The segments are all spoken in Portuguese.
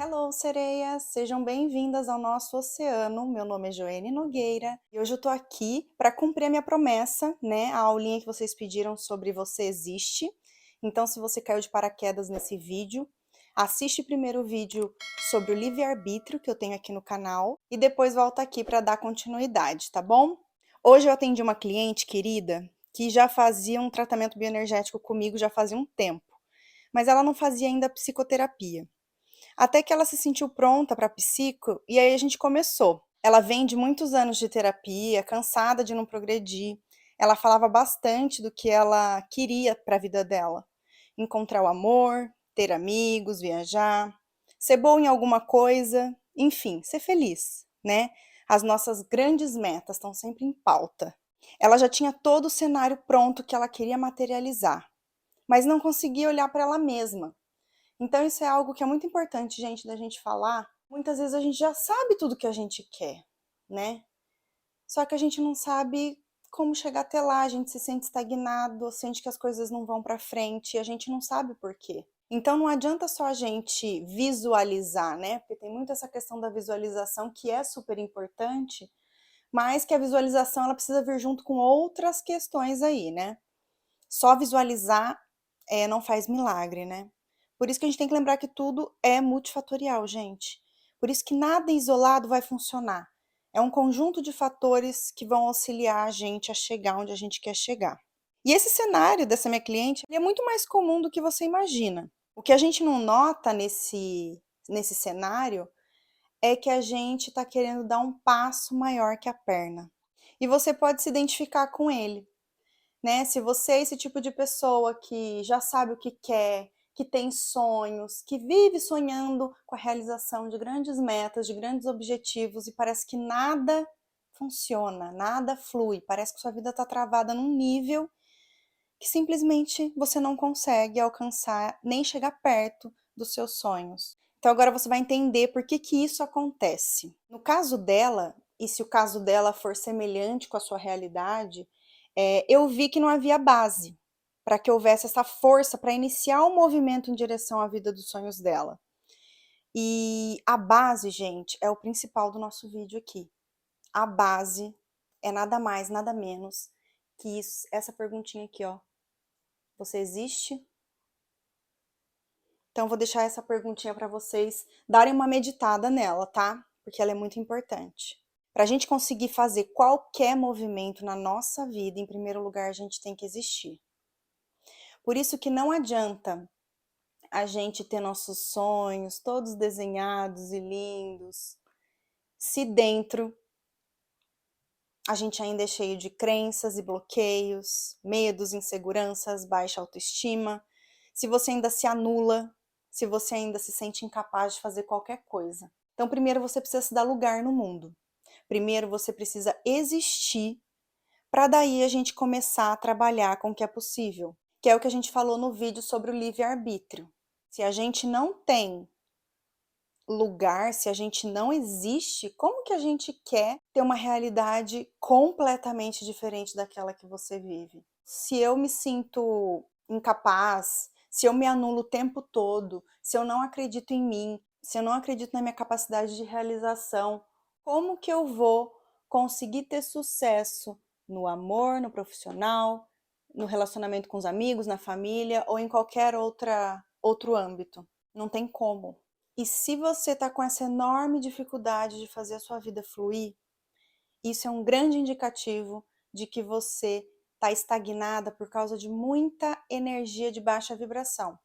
Hello, sereias! Sejam bem-vindas ao nosso oceano. Meu nome é Joene Nogueira e hoje eu tô aqui para cumprir a minha promessa, né? A aulinha que vocês pediram sobre Você Existe. Então, se você caiu de paraquedas nesse vídeo, assiste primeiro o vídeo sobre o livre-arbítrio que eu tenho aqui no canal e depois volta aqui para dar continuidade, tá bom? Hoje eu atendi uma cliente querida que já fazia um tratamento bioenergético comigo já fazia um tempo, mas ela não fazia ainda psicoterapia. Até que ela se sentiu pronta para psico, e aí a gente começou. Ela vem de muitos anos de terapia, cansada de não progredir. Ela falava bastante do que ela queria para a vida dela. Encontrar o amor, ter amigos, viajar, ser boa em alguma coisa, enfim, ser feliz, né? As nossas grandes metas estão sempre em pauta. Ela já tinha todo o cenário pronto que ela queria materializar, mas não conseguia olhar para ela mesma. Então isso é algo que é muito importante, gente, da gente falar. Muitas vezes a gente já sabe tudo que a gente quer, né? Só que a gente não sabe como chegar até lá, a gente se sente estagnado, sente que as coisas não vão para frente, e a gente não sabe por quê. Então não adianta só a gente visualizar, né? Porque tem muito essa questão da visualização que é super importante, mas que a visualização ela precisa vir junto com outras questões aí, né? Só visualizar não faz milagre, né? Por isso que a gente tem que lembrar que tudo é multifatorial, gente. Por isso que nada isolado vai funcionar. É um conjunto de fatores que vão auxiliar a gente a chegar onde a gente quer chegar. E esse cenário dessa minha cliente é muito mais comum do que você imagina. O que a gente não nota nesse cenário é que a gente está querendo dar um passo maior que a perna. E você pode se identificar com ele, né? Se você é esse tipo de pessoa que já sabe o que quer, que tem sonhos, que vive sonhando com a realização de grandes metas, de grandes objetivos e parece que nada funciona, nada flui, parece que sua vida está travada num nível que simplesmente você não consegue alcançar nem chegar perto dos seus sonhos. Então agora você vai entender por que que isso acontece. No caso dela, e se o caso dela for semelhante com a sua realidade, eu vi que não havia base para que houvesse essa força para iniciar um movimento em direção à vida dos sonhos dela. E a base, gente, é o principal do nosso vídeo aqui. A base é nada mais, nada menos que isso, essa perguntinha aqui, ó. Você existe? Então, vou deixar essa perguntinha para vocês darem uma meditada nela, tá? Porque ela é muito importante. Para a gente conseguir fazer qualquer movimento na nossa vida, em primeiro lugar, a gente tem que existir. Por isso que não adianta a gente ter nossos sonhos todos desenhados e lindos, se dentro a gente ainda é cheio de crenças e bloqueios, medos, inseguranças, baixa autoestima, se você ainda se anula, se você ainda se sente incapaz de fazer qualquer coisa. Então, primeiro você precisa se dar lugar no mundo. Primeiro você precisa existir para daí a gente começar a trabalhar com o que é possível, que é o que a gente falou no vídeo sobre o livre-arbítrio. Se a gente não tem lugar, se a gente não existe, como que a gente quer ter uma realidade completamente diferente daquela que você vive? Se eu me sinto incapaz, se eu me anulo o tempo todo, se eu não acredito em mim, se eu não acredito na minha capacidade de realização, como que eu vou conseguir ter sucesso no amor, no profissional, no relacionamento com os amigos, na família ou em qualquer outro âmbito? Não tem como. E se você está com essa enorme dificuldade de fazer a sua vida fluir, isso é um grande indicativo de que você está estagnada por causa de muita energia de baixa vibração,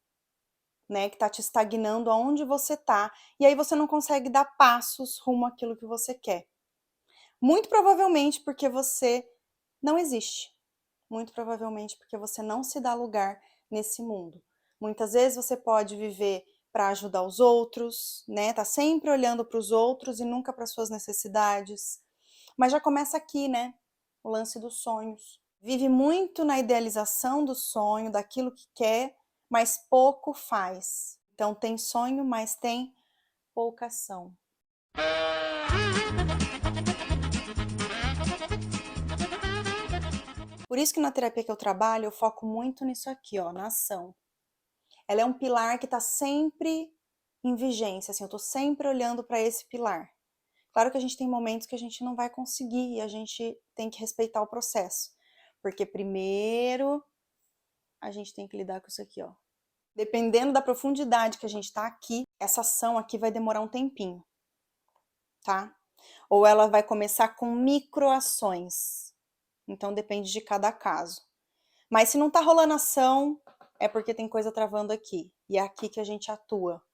né? Que está te estagnando aonde você está, e aí você não consegue dar passos rumo àquilo que você quer. Muito provavelmente porque você não existe. Muito provavelmente porque você não se dá lugar nesse mundo. Muitas vezes você pode viver para ajudar os outros, né? Tá sempre olhando para os outros e nunca para suas necessidades. Mas já começa aqui, né? O lance dos sonhos. Vive muito na idealização do sonho, daquilo que quer, mas pouco faz. Então tem sonho, mas tem pouca ação. Por isso que na terapia que eu trabalho, eu foco muito nisso aqui, ó, na ação. Ela é um pilar que está sempre em vigência, assim, eu tô sempre olhando para esse pilar. Claro que a gente tem momentos que a gente não vai conseguir e a gente tem que respeitar o processo. Porque primeiro a gente tem que lidar com isso aqui, ó. Dependendo da profundidade que a gente tá aqui, essa ação aqui vai demorar um tempinho, tá? Ou ela vai começar com microações. Então depende de cada caso. Mas se não tá rolando ação, é porque tem coisa travando aqui. E é aqui que a gente atua,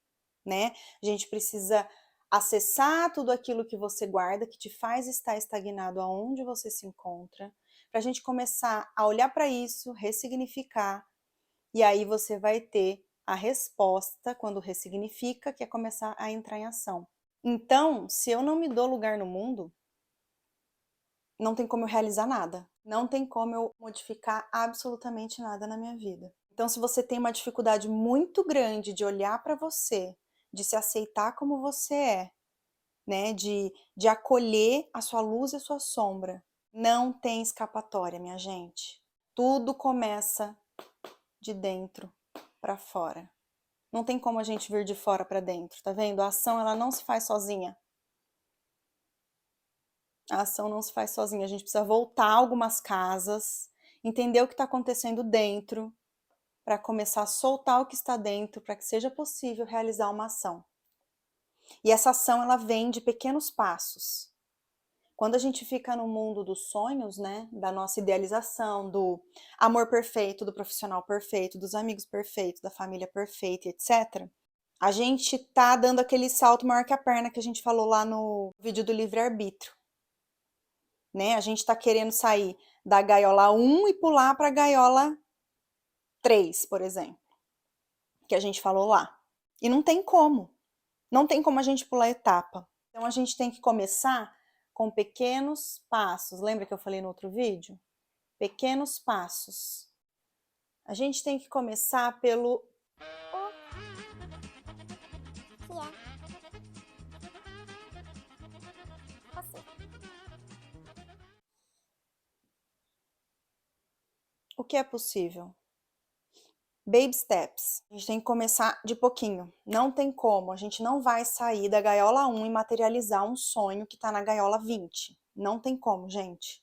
né? A gente precisa acessar tudo aquilo que você guarda, que te faz estar estagnado aonde você se encontra, para a gente começar a olhar para isso, ressignificar, e aí você vai ter a resposta quando ressignifica, que é começar a entrar em ação. Então, se eu não me dou lugar no mundo, não tem como eu realizar nada. Não tem como eu modificar absolutamente nada na minha vida. Então, se você tem uma dificuldade muito grande de olhar para você, de se aceitar como você é, né, de acolher a sua luz e a sua sombra, não tem escapatória, minha gente. Tudo começa de dentro para fora. Não tem como a gente vir de fora para dentro, tá vendo? A ação ela não se faz sozinha. A ação não se faz sozinha. A gente precisa voltar algumas casas, entender o que está acontecendo dentro, para começar a soltar o que está dentro, para que seja possível realizar uma ação. E essa ação ela vem de pequenos passos. Quando a gente fica no mundo dos sonhos, né, da nossa idealização, do amor perfeito, do profissional perfeito, dos amigos perfeitos, da família perfeita, etc., a gente tá dando aquele salto maior que a perna que a gente falou lá no vídeo do livre-arbítrio. Né? A gente tá querendo sair da gaiola 1 e pular para a gaiola 3, por exemplo, que a gente falou lá. E não tem como. Não tem como a gente pular etapa. Então a gente tem que começar com pequenos passos. Lembra que eu falei no outro vídeo? Pequenos passos. A gente tem que começar pelo o que é possível. Baby steps. A gente tem que começar de pouquinho. Não tem como. A gente não vai sair da gaiola 1 e materializar um sonho que está na gaiola 20. Não tem como, gente.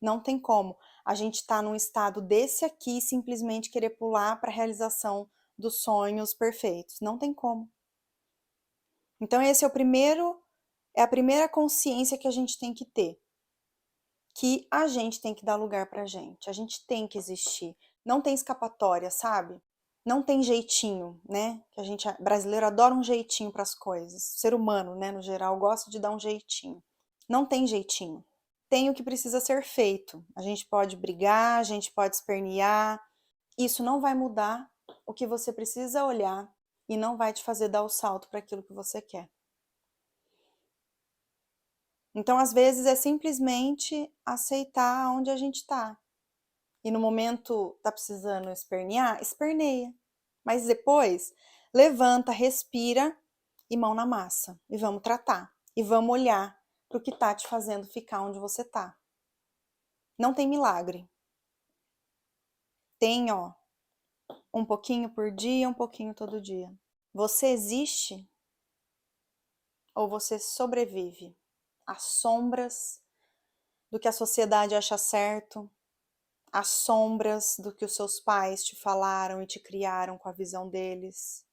Não tem como. A gente está num estado desse aqui e simplesmente querer pular para a realização dos sonhos perfeitos. Não tem como. Então esse é a primeira consciência que a gente tem que ter. Que a gente tem que dar lugar pra gente. A gente tem que existir. Não tem escapatória, sabe? Não tem jeitinho, né? Que a gente brasileiro adora um jeitinho para as coisas. O ser humano, né, no geral, gosta de dar um jeitinho. Não tem jeitinho. Tem o que precisa ser feito. A gente pode brigar, a gente pode espernear. Isso não vai mudar o que você precisa olhar e não vai te fazer dar o salto para aquilo que você quer. Então, às vezes, é simplesmente aceitar onde a gente está. E no momento tá precisando espernear, esperneia. Mas depois, levanta, respira e mão na massa. E vamos tratar. E vamos olhar para o que tá te fazendo ficar onde você tá. Não tem milagre. Tem, ó, um pouquinho por dia, um pouquinho todo dia. Você existe ou você sobrevive às sombras do que a sociedade acha certo, às sombras do que os seus pais te falaram e te criaram com a visão deles,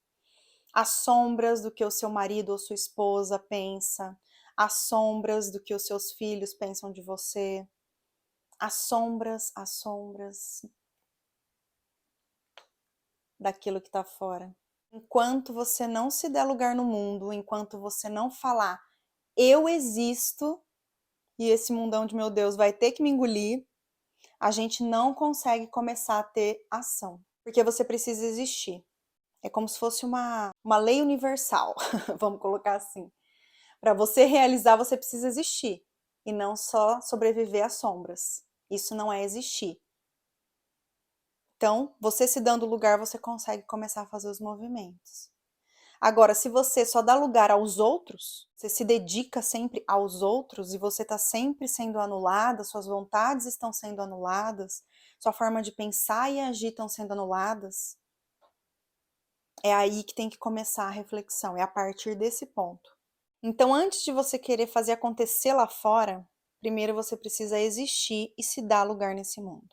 às sombras do que o seu marido ou sua esposa pensa, às sombras do que os seus filhos pensam de você, às sombras daquilo que está fora. Enquanto você não se der lugar no mundo, enquanto você não falar, eu existo e esse mundão de meu Deus vai ter que me engolir, a gente não consegue começar a ter ação. Porque você precisa existir. É como se fosse uma lei universal, vamos colocar assim. Para você realizar, você precisa existir. E não só sobreviver às sombras. Isso não é existir. Então, você se dando lugar, você consegue começar a fazer os movimentos. Agora, se você só dá lugar aos outros, você se dedica sempre aos outros e você está sempre sendo anulada, suas vontades estão sendo anuladas, sua forma de pensar e agir estão sendo anuladas, É aí que tem que começar a reflexão, é a partir desse ponto. Então, antes de você querer fazer acontecer lá fora, primeiro você precisa existir e se dar lugar nesse mundo.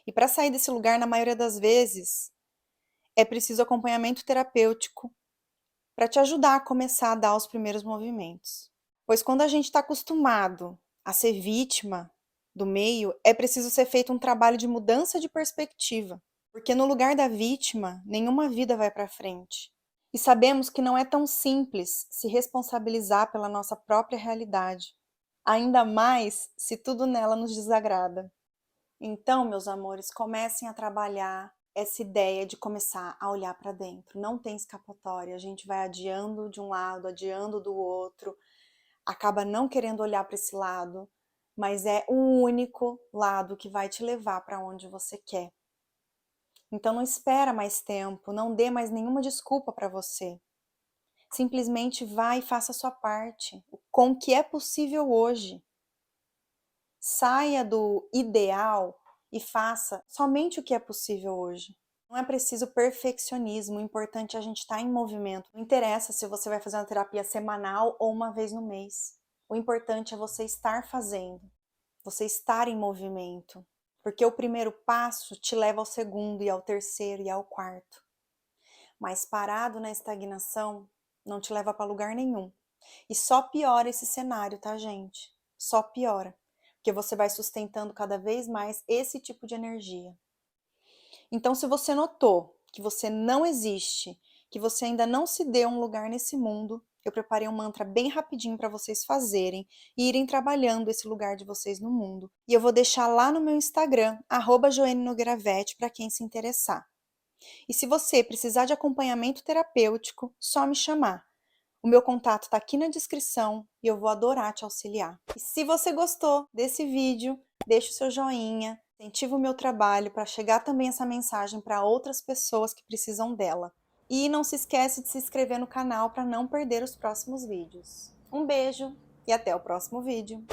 E para sair desse lugar, na maioria das vezes, é preciso acompanhamento terapêutico para te ajudar a começar a dar os primeiros movimentos. Pois quando a gente está acostumado a ser vítima do meio, é preciso ser feito um trabalho de mudança de perspectiva, porque no lugar da vítima, nenhuma vida vai para frente. E sabemos que não é tão simples se responsabilizar pela nossa própria realidade, ainda mais se tudo nela nos desagrada. Então, meus amores, comecem a trabalhar essa ideia de começar a olhar para dentro. Não tem escapatória, a gente vai adiando de um lado, adiando do outro, acaba não querendo olhar para esse lado, mas é o único lado que vai te levar para onde você quer. Então não espera mais tempo, não dê mais nenhuma desculpa para você. Simplesmente vá e faça a sua parte, com o que é possível hoje. Saia do ideal e faça somente o que é possível hoje. Não é preciso perfeccionismo, o importante é a gente estar em movimento. Não interessa se você vai fazer uma terapia semanal ou uma vez no mês. O importante é você estar fazendo, você estar em movimento. Porque o primeiro passo te leva ao segundo, e ao terceiro, e ao quarto. Mas parado na estagnação, não te leva para lugar nenhum. E só piora esse cenário, tá, gente? Só piora. Porque você vai sustentando cada vez mais esse tipo de energia. Então, se você notou que você não existe, que você ainda não se deu um lugar nesse mundo, eu preparei um mantra bem rapidinho para vocês fazerem e irem trabalhando esse lugar de vocês no mundo. E eu vou deixar lá no meu Instagram, @joanenogueiravete, para quem se interessar. E se você precisar de acompanhamento terapêutico, só me chamar. O meu contato está aqui na descrição e eu vou adorar te auxiliar. E se você gostou desse vídeo, deixa o seu joinha, incentiva o meu trabalho para chegar também essa mensagem para outras pessoas que precisam dela. E não se esquece de se inscrever no canal para não perder os próximos vídeos. Um beijo e até o próximo vídeo.